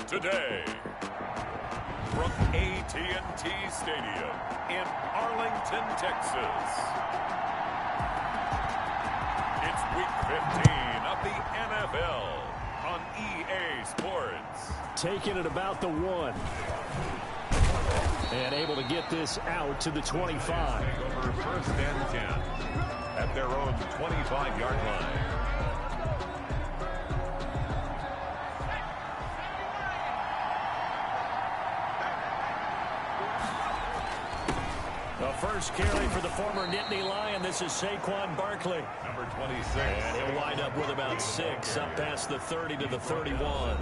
today. From AT&T Stadium in Arlington, Texas. It's Week 15 of the NFL on EA Sports. Taking it about the 1. And able to get this out to the 25. Over first and 10 at their own 25-yard line. The first carry for the former Nittany Lion. This is Saquon Barkley. Number 26. And he'll wind up with about 6 up past the 30 to the 31.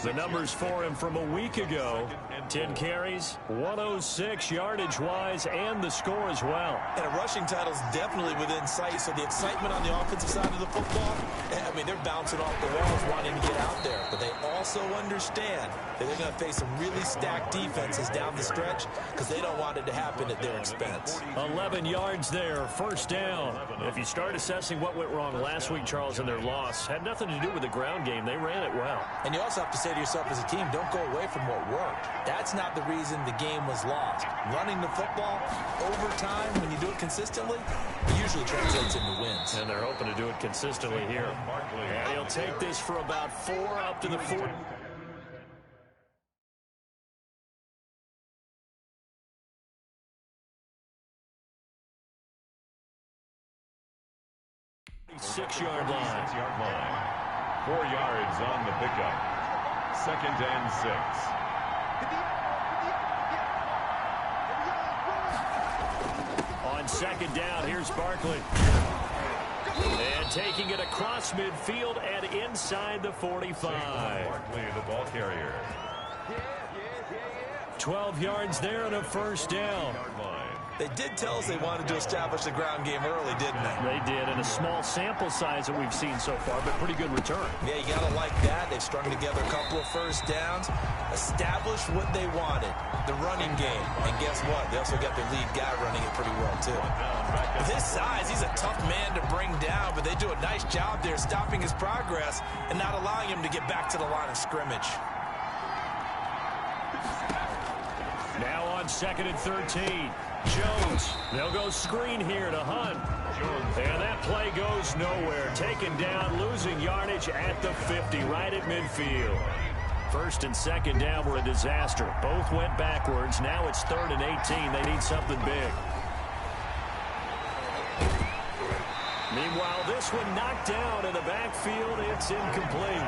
The numbers for him from a week ago. 10 carries, 106 yardage-wise, and the score as well. And a rushing title is definitely within sight, so the excitement on the offensive side of the football, I mean, they're bouncing off the walls wanting to get out there. But they also understand that they're going to face some really stacked defenses down the stretch because they don't want it to happen at their expense. 11 yards there, first down. If you start assessing what went wrong last week, Charles, in their loss, had nothing to do with the ground game. They ran it well. And you also have to say to yourself as a team, don't go away from what worked. That's not the reason the game was lost. Running the football over time, when you do it consistently, it usually translates into wins. And they're hoping to do it consistently here. And he'll take this for about 4 up to the 40. Six-yard line. 4 yards on the pickup. 2nd and 6. On 2nd down, here's Barkley. And taking it across midfield and inside the 45. Barkley, the ball carrier. 12 yards there and a first down. They did tell us they wanted to establish the ground game early, didn't they? They did, and a small sample size that we've seen so far, but pretty good return. Yeah, you got to like that. They've strung together a couple of first downs, established what they wanted, the running game. And guess what? They also got their lead guy running it pretty well, too. With his size, he's a tough man to bring down, but they do a nice job there stopping his progress and not allowing him to get back to the line of scrimmage. Now on 2nd and 13. Jones, they'll go screen here to Hunt. And that play goes nowhere. Taken down, losing yardage at the 50, right at midfield. 1st and 2nd down were a disaster. Both went backwards. Now it's 3rd and 18. They need something big. Meanwhile, this one knocked down in the backfield. It's incomplete.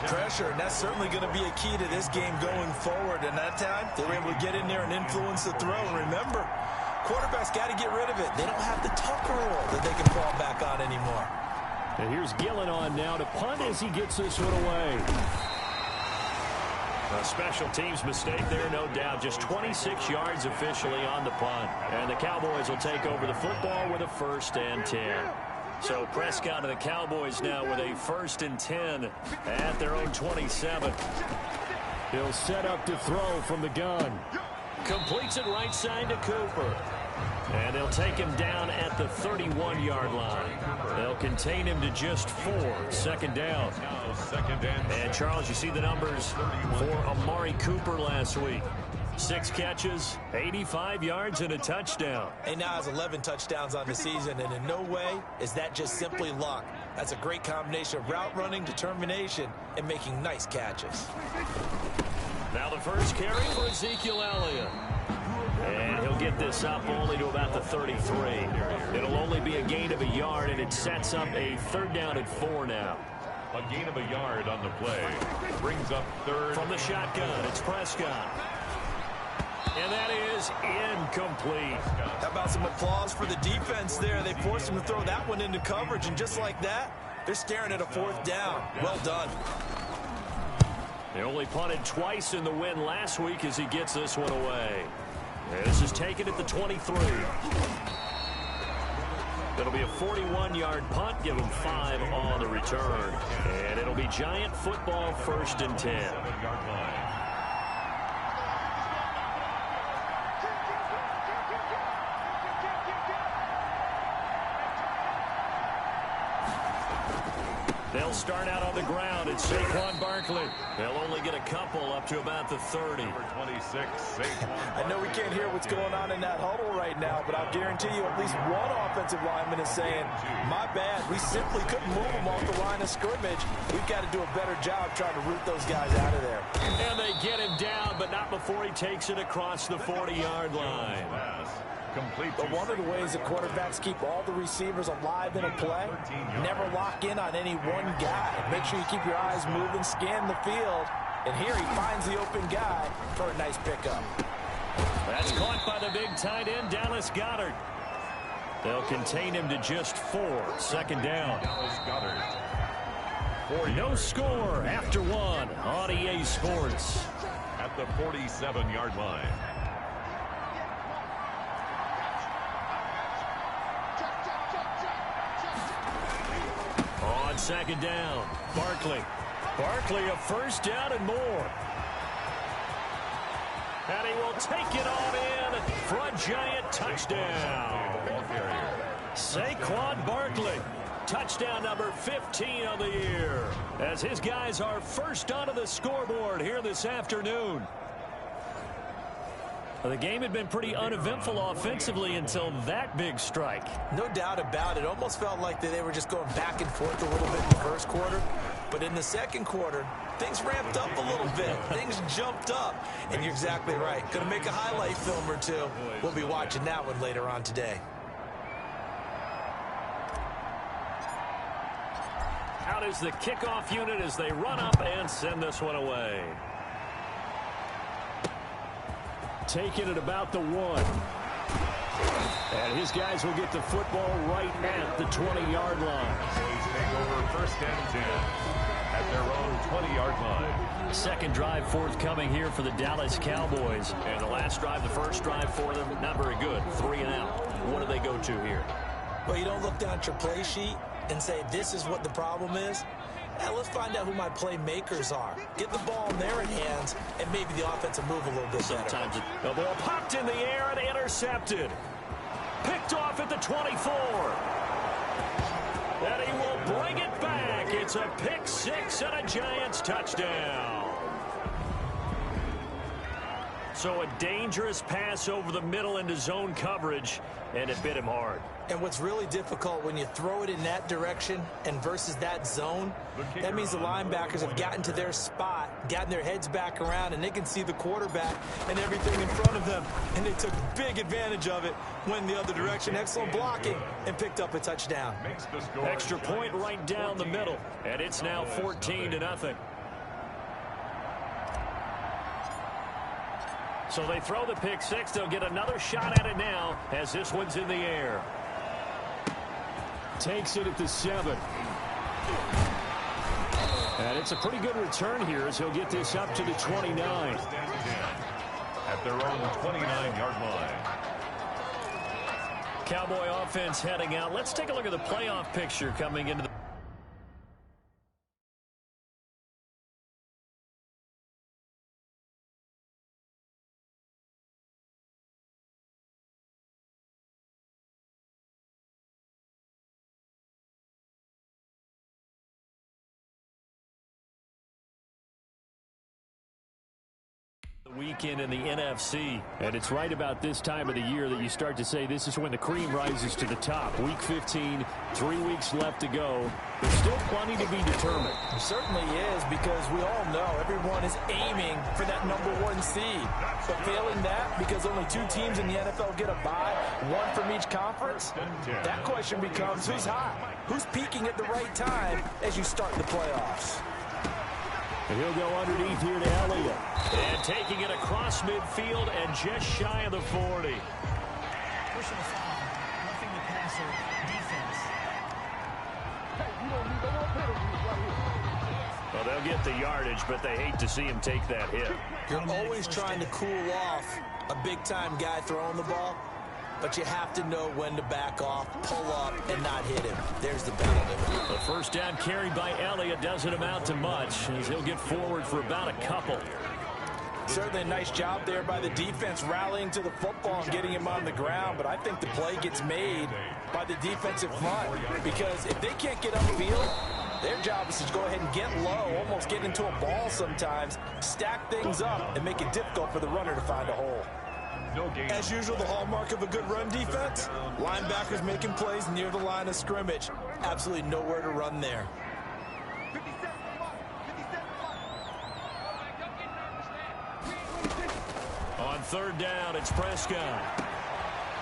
Pressure, and that's certainly going to be a key to this game going forward. And that time, they were able to get in there and influence the throw. And remember, quarterbacks got to get rid of it. They don't have the Tucker roll that they can fall back on anymore. And here's Gillen on now to punt as he gets this one away. A special teams mistake there, no doubt. Just 26 yards officially on the punt. And the Cowboys will take over the football with a 1st and 10. So Prescott and the Cowboys now with a 1st and 10 at their own 27. He'll set up to throw from the gun. Completes it right side to Cooper. And they'll take him down at the 31-yard line. They'll contain him to just 4. 2nd down. And Charles, you see the numbers for Amari Cooper last week. 6 catches, 85 yards, and a touchdown. He now has 11 touchdowns on the season, and in no way is that just simply luck. That's a great combination of route running, determination, and making nice catches. Now the first carry for Ezekiel Elliott. And he'll get this up only to about the 33. It'll only be a gain of a yard, and it sets up a 3rd down at 4 now. A gain of a yard on the play. Brings up 3rd. From the shotgun, it's Prescott. And that is incomplete. How about some applause for the defense there? They forced him to throw that one into coverage, and just like that, they're staring at a 4th down. Well done. They only punted twice in the win last week as he gets this one away. This is taken at the 23. It'll be a 41-yard punt, give him 5 on the return. And it'll be Giant football 1st and 10. They'll start out on the ground. It's Saquon Barkley. They'll only get a couple up to about the 30. Number 26, Saquon. I know we can't hear what's going on in that huddle right now, but I'll guarantee you at least one offensive lineman is saying, my bad, we simply couldn't move them off the line of scrimmage. We've got to do a better job trying to root those guys out of there. And they get him down, but not before he takes it across the 40-yard line. Complete. But one of the ways that quarterbacks keep all the receivers alive in a play, never lock in on any one guy. Make sure you keep your eyes moving, scan the field, and here he finds the open guy for a nice pickup. That's caught by the big tight end, Dallas Goedert. They'll contain him to just 4. Second down. Dallas Goedert. No score after 1 on EA Sports. At the 47-yard line. On second down, Barkley. Barkley a first down and more. And he will take it on in for a giant touchdown. Saquon Barkley. Touchdown number 15 on the year. As his guys are first onto the scoreboard here this afternoon. The game had been pretty uneventful offensively until that big strike. No doubt about it. Almost felt like they were just going back and forth a little bit in the first quarter. But in the second quarter, things ramped up a little bit. Things jumped up. And you're exactly right. Going to make a highlight film or two. We'll be watching that one later on today. Out is the kickoff unit as they run up and send this one away. Taking it about the 1. And his guys will get the football right at the 20-yard line. He's taking over first and 10 at their own 20-yard line. Second drive forthcoming here for the Dallas Cowboys. And the last drive, the first drive for them, not very good. 3 and out. What do they go to here? Well, you don't look down at your play sheet and say, this is what the problem is. Now, let's find out who my playmakers are. Get the ball in their hands, and maybe the offensive move a little bit better. Sometimes the ball popped in the air and intercepted. Picked off at the 24. And he will bring it back. It's a pick 6 and a Giants touchdown. So a dangerous pass over the middle into zone coverage, and it bit him hard. And what's really difficult when you throw it in that direction and versus that zone, that means the linebackers have gotten to their spot, gotten their heads back around, and they can see the quarterback and everything in front of them. And they took big advantage of it, went the other direction, excellent blocking, and picked up a touchdown. Extra point right down the middle, and it's now 14-0. So they throw the pick 6. They'll get another shot at it now as this one's in the air. Takes it at the 7. And it's a pretty good return here as he'll get this up to the 29. At their own 29-yard line. Cowboy offense heading out. Let's take a look at the playoff picture coming into the weekend in the NFC, and it's right about this time of the year that you start to say this is when the cream rises to the top. Week 15, 3 weeks left to go. There's still plenty to be determined. It certainly is, because we all know everyone is aiming for that #1 seed. But failing that, because only 2 teams in the NFL get a bye, 1 from each conference, that question becomes who's hot? Who's peaking at the right time as you start the playoffs? And he'll go underneath here to Elliott. And taking it across midfield and just shy of the 40. Personal foul, roughing the passer, defense. Well, they'll get the yardage, but they hate to see him take that hit. You're always trying to cool off a big-time guy throwing the ball, but you have to know when to back off, pull up, and not hit him. There's the penalty. The first down carried by Elliott doesn't amount to much, as he'll get forward for about a couple. Certainly a nice job there by the defense rallying to the football and getting him on the ground, but I think the play gets made by the defensive front, because if they can't get upfield, Their job is to go ahead and get low, almost get into a ball sometimes, stack things up, and make it difficult for the runner to find a hole. As usual, the hallmark of a good run defense, linebackers making plays near the line of scrimmage. Absolutely nowhere to run there. On third down, it's Prescott.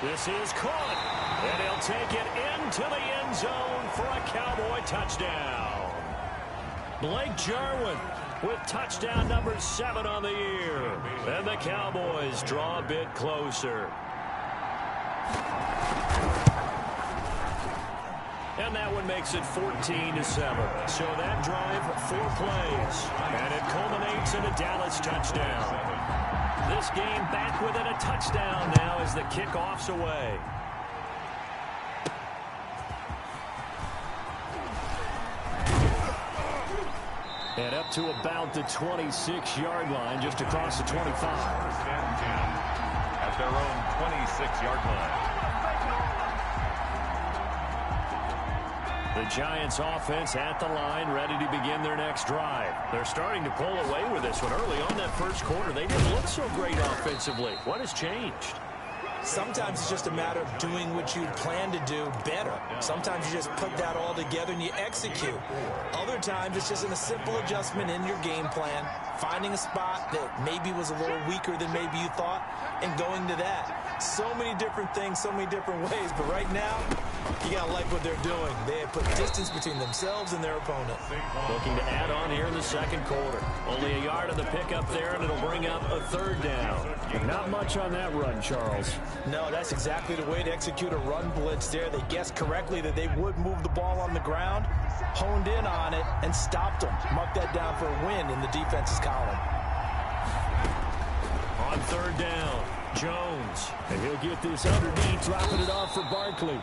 This is caught, and he'll take it into the end zone for a Cowboy touchdown. Blake Jarwin with touchdown number 7 on the year. And the Cowboys draw a bit closer. And that one makes it 14-7. So that drive, 4 plays. And it culminates in a Dallas touchdown. This game back within a touchdown now as the kickoff's away. And up to about the 26-yard line, just across the 25. At their own 26-yard line. The Giants offense at the line, ready to begin their next drive. They're starting to pull away with this one. Early on that first quarter, they didn't look so great offensively. What has changed? Sometimes it's just a matter of doing what you plan to do better. Sometimes you just put that all together and you execute. Other times it's just a simple adjustment in your game plan, finding a spot that maybe was a little weaker than maybe you thought, and going to that. So many different things, so many different ways, but right now, you gotta like what they're doing. They have put distance between themselves and their opponent. Looking to add on here in the second quarter. Only a yard of the pickup there, and it'll bring up a third down. Not much on that run, Charles. No, that's exactly the way to execute a run blitz there. They guessed correctly that they would move the ball on the ground, honed in on it, and stopped them. Mark that down for a win in the defense's column. On third down, Jones. And he'll get this underneath, dropping it off for Barkley.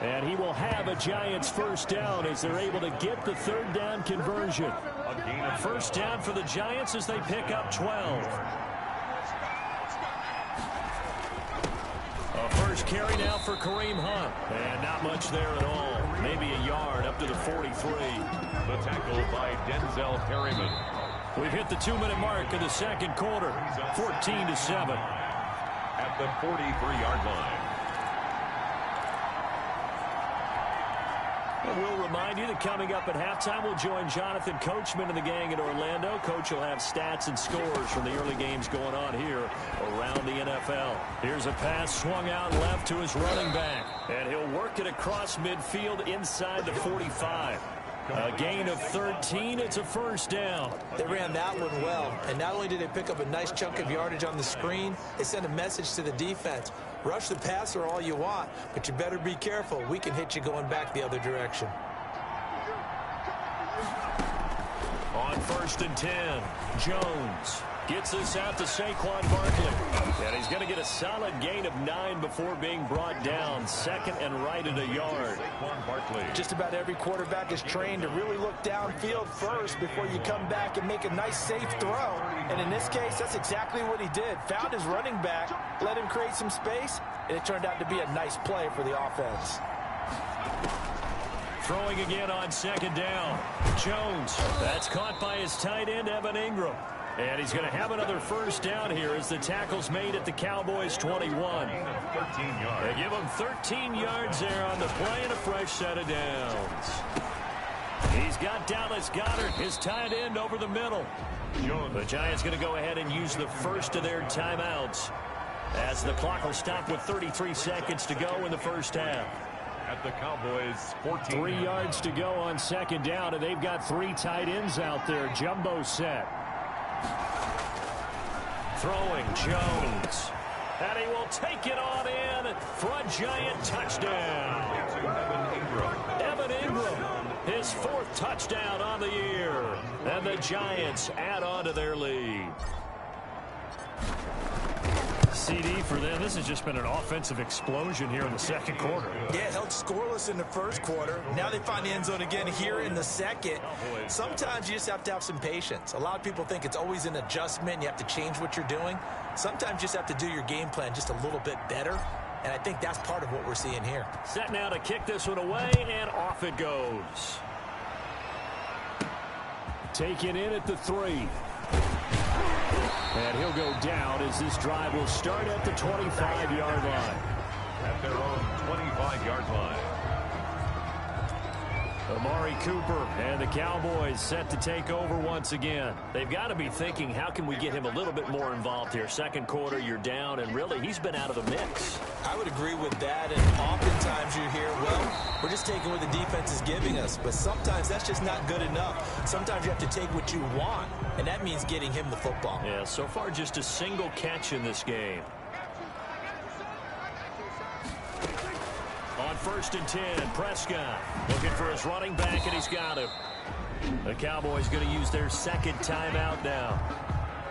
And he will have a Giants first down as they're able to get the third down conversion. First down for the Giants as they pick up 12. A first carry now for Kareem Hunt. And not much there at all. Maybe a yard up to the 43. The tackle by Denzel Perryman. We've hit the 2-minute mark of the second quarter. 14-7. At the 43-yard line. We'll remind you that coming up at halftime, we'll join Jonathan Coachman and the gang in Orlando. Coach will have stats and scores from the early games going on here around the NFL. Here's a pass swung out left to his running back. And he'll work it across midfield inside the 45. A gain of 13. It's a first down. They ran that one well, and not only did they pick up a nice chunk of yardage on the screen, they sent a message to the defense. Rush the passer all you want, but you better be careful. We can hit you going back the other direction. On first and 10, Jones gets this out to Saquon Barkley. And he's going to get a solid gain of 9 before being brought down. Second and right at a yard. Saquon Barkley. Just about every quarterback is trained to really look downfield first before you come back and make a nice safe throw. And in this case, that's exactly what he did. Found his running back, let him create some space, and it turned out to be a nice play for the offense. Throwing again on second down. Jones. That's caught by his tight end, Evan Ingram. And he's going to have another first down here as the tackle's made at the Cowboys' 21. 13 yards. They give him 13 yards there on the play and a fresh set of downs. He's got Dallas Goedert, his tight end, over the middle. The Giants going to go ahead and use the first of their timeouts as the clock will stop with 33 seconds to go in the first half. At the Cowboys' 14. 3 yards to go on second down, and they've got 3 tight ends out there. Jumbo set. Throwing Jones. And he will take it on in for a Giant touchdown. Evan Ingram, his 4th touchdown on the year. And the Giants add on to their lead. CD for them. This has just been an offensive explosion here in the second quarter. Yeah, held scoreless in the first quarter. Now they find the end zone again here in the second. Sometimes you just have to have some patience. A lot of people think it's always an adjustment. You have to change what you're doing. Sometimes you just have to do your game plan just a little bit better. And I think that's part of what we're seeing here. Set now to kick this one away, and off it goes. Taken in at the 3. And he'll go down as this drive will start at the 25-yard line. At their own 25-yard line. Amari Cooper and the Cowboys set to take over once again. They've got to be thinking, how can we get him a little bit more involved here? Second quarter, you're down, and really, he's been out of the mix. I would agree with that, and oftentimes you hear, well, we're just taking what the defense is giving us, but sometimes that's just not good enough. Sometimes you have to take what you want, and that means getting him the football. Yeah, so far just a single catch in this game. On 1st and 10, Prescott looking for his running back, and he's got him. The Cowboys going to use their second timeout now,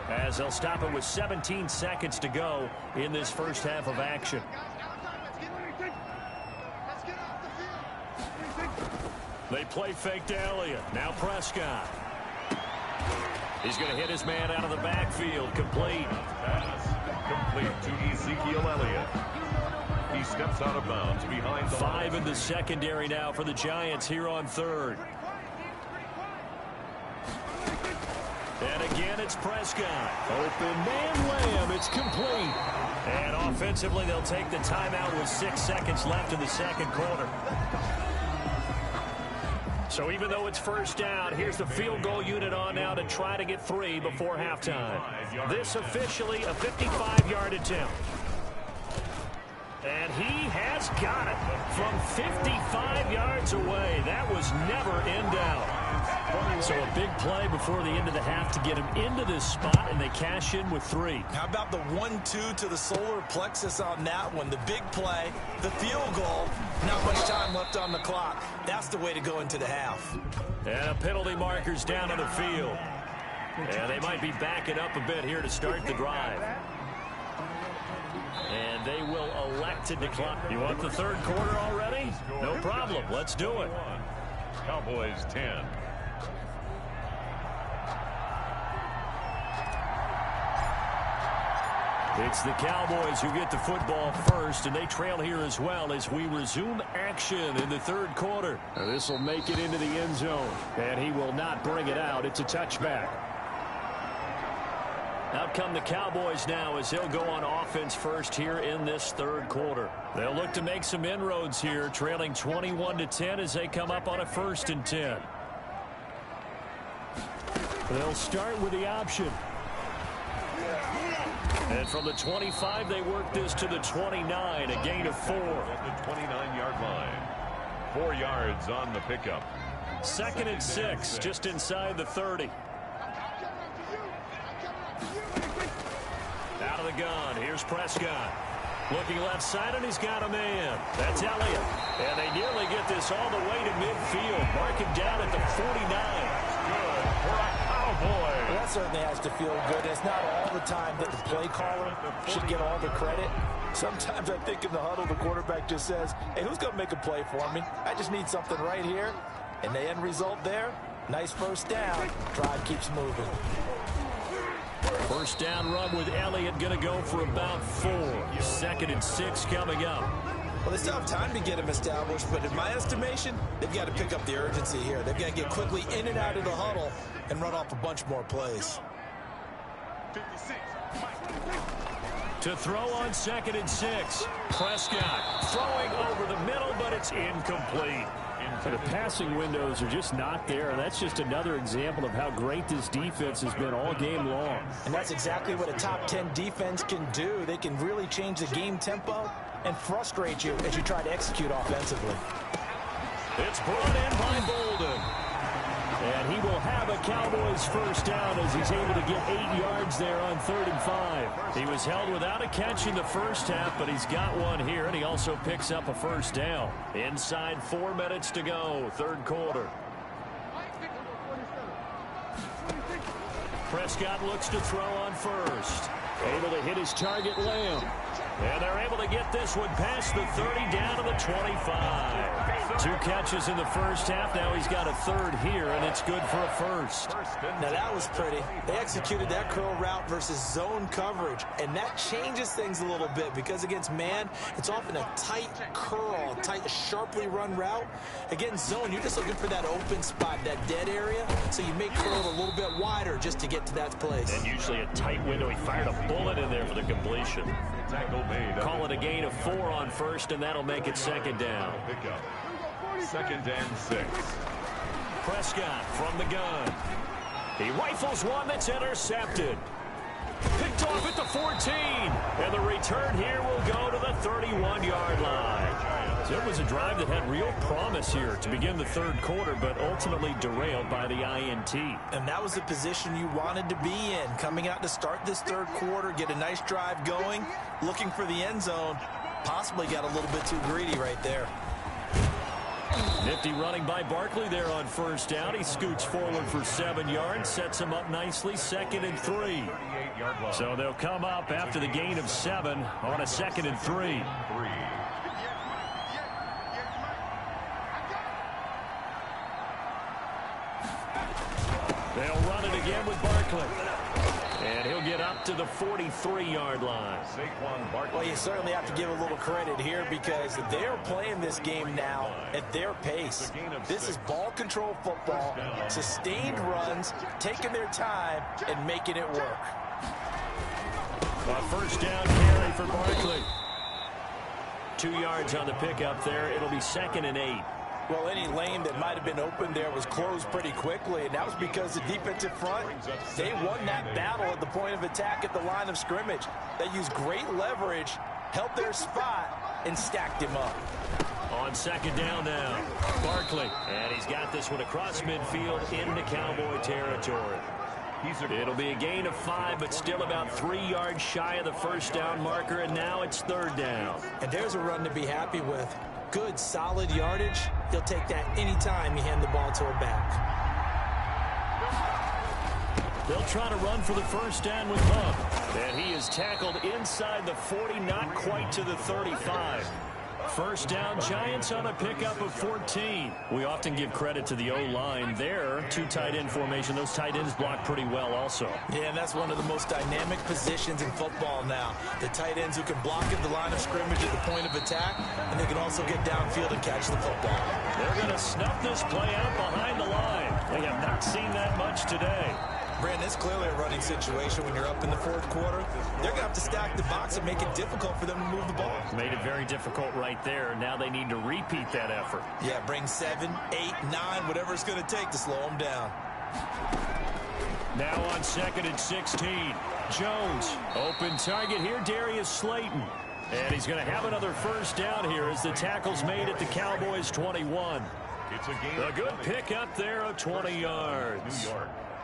as they'll stop it with 17 seconds to go in this first half of action. They play fake to Elliott. Now Prescott. He's going to hit his man out of the backfield. Complete. Pass complete to Ezekiel Elliott. He steps out of bounds behind the 5 in the secondary now for the Giants here on 3rd. And again, it's Prescott. Open man Lamb. It's complete. And offensively, they'll take the timeout with 6 seconds left in the second quarter. So even though it's first down, here's the field goal unit on now to try to get 3 before halftime. This officially a 55-yard attempt. And he has got it from 55 yards away. That was never in doubt. So a big play before the end of the half to get him into this spot, and they cash in with 3. How about the 1-2 to the solar plexus on that one? The big play, the field goal, not much time left on the clock. That's the way to go into the half. And a penalty marker's down on the field. And they might be backing up a bit here to start the drive. And they will elect to decline. You want the third quarter already? No problem. Let's do it. Cowboys 10. It's the Cowboys who get the football first, and they trail here as well as we resume action in the third quarter. This will make it into the end zone, and he will not bring it out. It's a touchback. Out come the Cowboys now as they'll go on offense first here in this third quarter. They'll look to make some inroads here, trailing 21-10 as they come up on a 1st and 10. They'll start with the option. And from the 25, they work this to the 29, a gain of 4. At the 29-yard line. 4 yards on the pickup. 2nd and 6, just inside the 30. Out of the gun, here's Prescott. Looking left side, and he's got a man. That's Elliott. And they nearly get this all the way to midfield. Mark him down at the 49. Good for a Cowboy. Well, that certainly has to feel good. It's not all the time that the play caller should get all the credit. Sometimes I think in the huddle, the quarterback just says, hey, who's going to make a play for me? I just need something right here. And the end result there, nice first down. Drive keeps moving. First down run with Elliott going to go for about 4. 2nd and 6 coming up. Well, they still have time to get him established, but in my estimation, they've got to pick up the urgency here. They've got to get quickly in and out of the huddle and run off a bunch more plays. To throw on 2nd and 6. Prescott throwing over the middle, but it's incomplete. The passing windows are just not there. That's just another example of how great this defense has been all game long. And that's exactly what a top 10 defense can do. They can really change the game tempo and frustrate you as you try to execute offensively. It's brought in by Bolden. And he will have a Cowboys first down as he's able to get 8 yards there on 3rd and 5. He was held without a catch in the first half, but he's got one here, and he also picks up a first down. Inside 4 minutes to go, third quarter. Prescott looks to throw on first. Able to hit his target, Lamb. And they're able to get this one past the 30 down to the 25. 2 catches in the first half. Now he's got a third here, and it's good for a first. Now that was pretty. They executed that curl route versus zone coverage, and that changes things a little bit because against man, it's often a tight curl, a tight, sharply run route. Against zone, you're just looking for that open spot, that dead area, so you make curl a little bit wider just to get to that place. And usually a tight window. He fired a bullet in there for the completion. Call it a gain of 4 on first, and that'll make it second down. Second and 6. Prescott from the gun. He rifles one that's intercepted. Picked off at the 14. And the return here will go to the 31-yard line. So it was a drive that had real promise here to begin the third quarter, but ultimately derailed by the INT. And that was the position you wanted to be in. Coming out to start this third quarter, get a nice drive going, looking for the end zone. Possibly got a little bit too greedy right there. Nifty running by Barkley there on first down. He scoots forward for 7 yards, sets him up nicely, 2nd and 3. So they'll come up after the gain of 7 on a 2nd and 3. They'll run it again with Barkley. And he'll get up to the 43-yard line. Well, you certainly have to give a little credit here because they're playing this game now at their pace. This is ball control football, sustained runs, taking their time, and making it work. A first down carry for Barkley. 2 yards on the pickup there. It'll be 2nd and 8. Well, any lane that might have been open there was closed pretty quickly, and that was because the defensive front, they won that battle at the point of attack at the line of scrimmage. They used great leverage, held their spot, and stacked him up. On 2nd down now, Barkley. And he's got this one across midfield into Cowboy territory. It'll be a gain of 5, but still about 3 yards shy of the first down marker, and now it's 3rd down. And there's a run to be happy with. Good, solid yardage. He'll take that anytime you hand the ball to a back. They'll try to run for the first down with Hubb. And he is tackled inside the 40, not quite to the 35. First down, Giants on a pickup of 14. We often give credit to the O-line there. 2 tight end formation. Those tight ends block pretty well also. Yeah, and that's one of the most dynamic positions in football now. The tight ends who can block at the line of scrimmage at the point of attack, and they can also get downfield and catch the football. They're going to snuff this play out behind the line. We have not seen that much today. Brandon, it's clearly a running situation when you're up in the fourth quarter. They're going to have to stack the box and make it difficult for them to move the ball. Made it very difficult right there. Now they need to repeat that effort. Yeah, bring 7, 8, 9, whatever it's going to take to slow them down. Now on 2nd and 16. Jones, open target here, Darius Slayton. And he's going to have another first down here as the tackle's made at the Cowboys' 21. It's a good pickup there of 20 yards.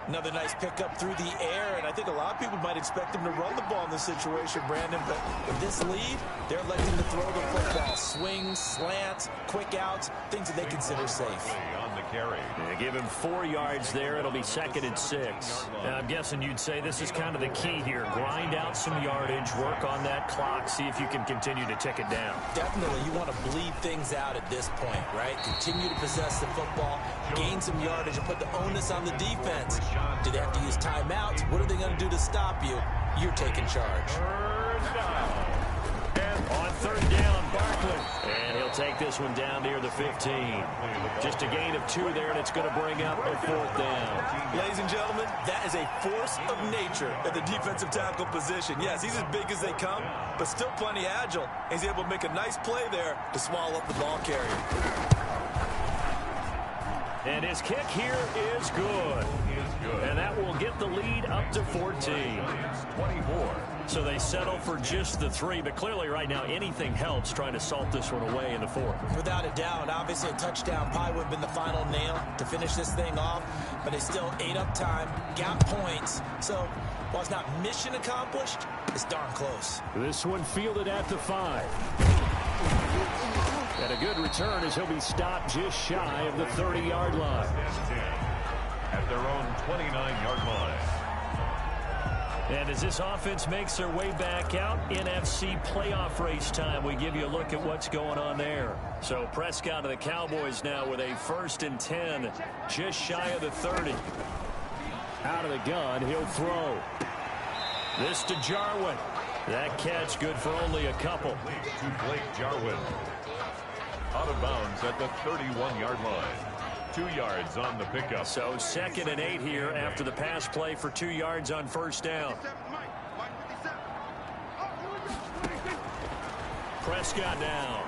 Another nice pickup through the air, and I think a lot of people might expect him to run the ball in this situation, Brandon, but with this lead, they're electing to throw the football. Swings, slants, quick outs, things that they consider safe. On the carry. They give him 4 yards there. It'll be 2nd and 6. Now, I'm guessing you'd say this is kind of the key here. Grind out some yardage, work on that clock, see if you can continue to tick it down. Definitely, you want to bleed things out at this point, right? Continue to possess the football, gain some yardage, and put the onus on the defense. Do they have to use timeouts? What are they going to do to stop you? You're taking charge. On 3rd down, Barkley. And he'll take this one down near the 15. Just a gain of 2 there, and it's going to bring up a 4th down. Ladies and gentlemen, that is a force of nature at the defensive tackle position. Yes, he's as big as they come, but still plenty agile. He's able to make a nice play there to swallow up the ball carrier. And his kick here is good. And that will get the lead up to 14. 24. So they settle for just the 3, but clearly right now anything helps trying to salt this one away in the 4th. Without a doubt, obviously a touchdown probably would have been the final nail to finish this thing off, but they still ate up time, got points. So while it's not mission accomplished, it's darn close. This one fielded at the 5. And a good return as he'll be stopped just shy of the 30-yard line. At their own 29-yard line. And as this offense makes their way back out, NFC playoff race time, we give you a look at what's going on there. So Prescott of the Cowboys now with a 1st and 10, just shy of the 30. Out of the gun, he'll throw. This to Jarwin. That catch good for only a couple. To Blake Jarwin. Out of bounds at the 31-yard line. 2 yards on the pickup. So 2nd and 8 here after the pass play for 2 yards on 1st down. Prescott down.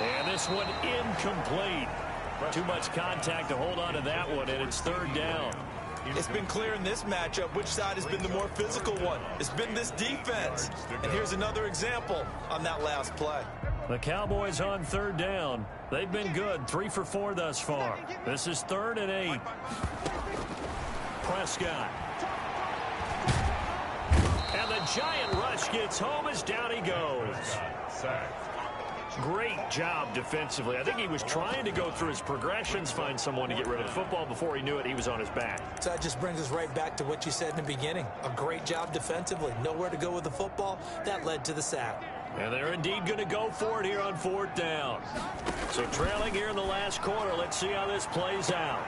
And this one incomplete. Too much contact to hold on to that one, and it's 3rd down. It's been clear in this matchup which side has been the more physical one. It's been this defense. And here's another example on that last play. The Cowboys on 3rd down. They've been good, 3 for 4 thus far. This is 3rd and 8. Prescott. And the giant rush gets home as down he goes. Sacked. Great job defensively. I think he was trying to go through his progressions, find someone to get rid of the football. Before he knew it, he was on his back. So that just brings us right back to what you said in the beginning. A great job defensively. Nowhere to go with the football. That led to the sack. And they're indeed going to go for it here on 4th down. So trailing here in the last quarter. Let's see how this plays out.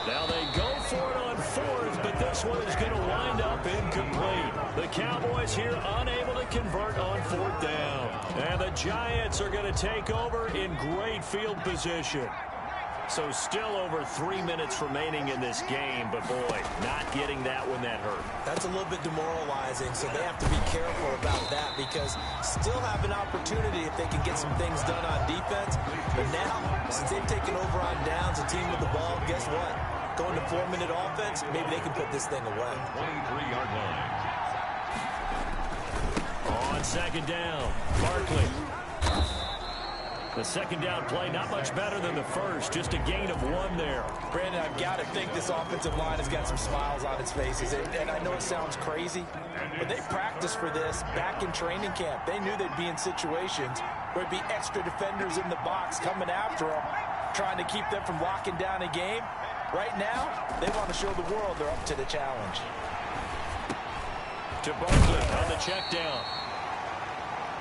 Now they go for it on 4th, but this one is going to wind up incomplete. The Cowboys here unable to convert on 4th down. And the Giants are going to take over in great field position. So still over 3 minutes remaining in this game, but boy, not getting that one that hurt. That's a little bit demoralizing, so they have to be careful about that because still have an opportunity if they can get some things done on defense. But now, since they've taken over on downs, a team with the ball, guess what? Going to 4-minute offense, maybe they can put this thing away. 23-yard line. On 2nd down, Barkley. The 2nd down play, not much better than the first. Just a gain of 1 there. Brandon, I've got to think this offensive line has got some smiles on its faces. And I know it sounds crazy, but they practiced for this back in training camp. They knew they'd be in situations where there'd be extra defenders in the box coming after them, trying to keep them from locking down a game. Right now, they want to show the world they're up to the challenge. To Barkley on the check down.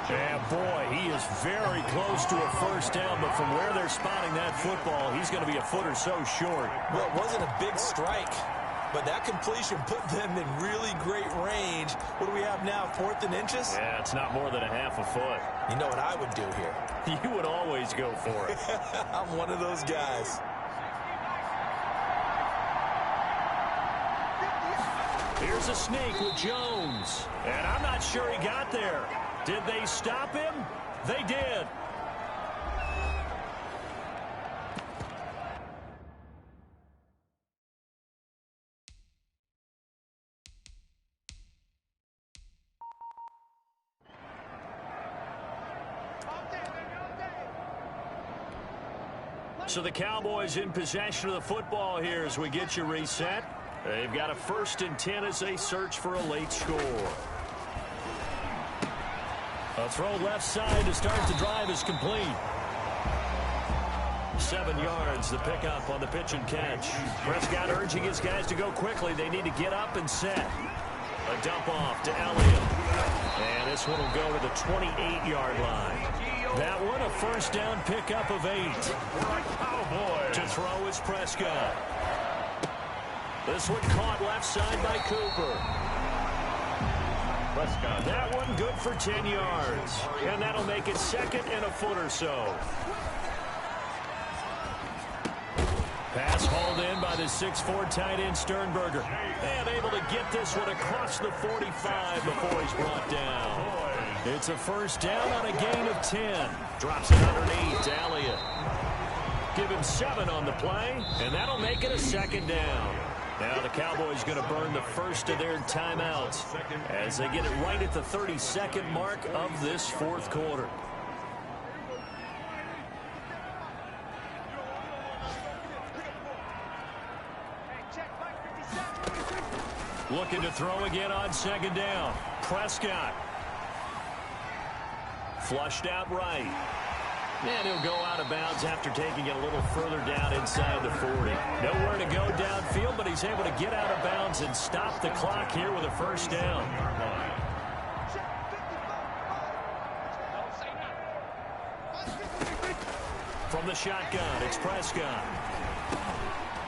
And boy, he is very close to a 1st down, but from where they're spotting that football, he's going to be a foot or so short. Well, it wasn't a big strike, but that completion put them in really great range. What do we have now, 4th and inches? Yeah, it's not more than a half a foot. You know what I would do here? You would always go for it. I'm one of those guys. Here's a sneak with Jones. And I'm not sure he got there. Did they stop him? They did. So the Cowboys in possession of the football here as we get you reset. They've got a 1st and 10 as they search for a late score. A throw left side to start the drive is complete. 7 yards, the pickup on the pitch and catch. Prescott urging his guys to go quickly. They need to get up and set. A dump off to Elliott. And this one will go to the 28-yard line. That one a 1st down pickup of 8. To throw is Prescott. This one caught left side by Cooper. Prescott. That one good for 10 yards. And that'll make it 2nd and a foot or so. Pass hauled in by the 6'4" tight end Sternberger. And able to get this one across the 45 before he's brought down. It's a 1st down on a gain of 10. Drops it underneath to Elliott. Give him 7 on the play, and that'll make it a 2nd down. Now the Cowboys going to burn the first of their timeouts as they get it right at the 32nd mark of this 4th quarter. Looking to throw again on 2nd down. Prescott. Flushed out right. And he'll go out of bounds after taking it a little further down inside the 40. Nowhere to go downfield, but he's able to get out of bounds and stop the clock here with a first down. From the shotgun, it's Prescott.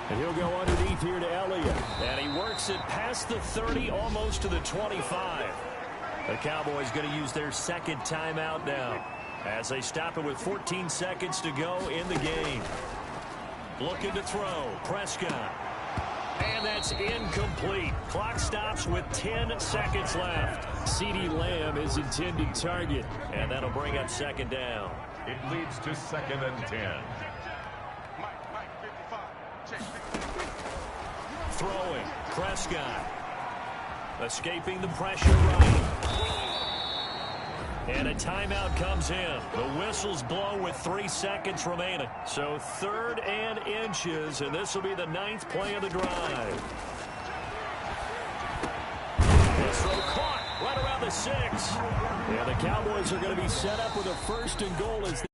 And he'll go underneath here to Elliott. And he works it past the 30, almost to the 25. The Cowboys going to use their second timeout now as they stop it with 14 seconds to go in the game. Looking to throw, Prescott. And that's incomplete. Clock stops with 10 seconds left. CeeDee Lamb is intended target, and that'll bring up second down. It leads to 2nd and 10. Throwing, Prescott. Escaping the pressure right. And a timeout comes in. The whistles blow with 3 seconds remaining. So 3rd and inches, and this will be the 9th play of the drive. This throw caught right around the 6. And the Cowboys are going to be set up with a 1st and goal as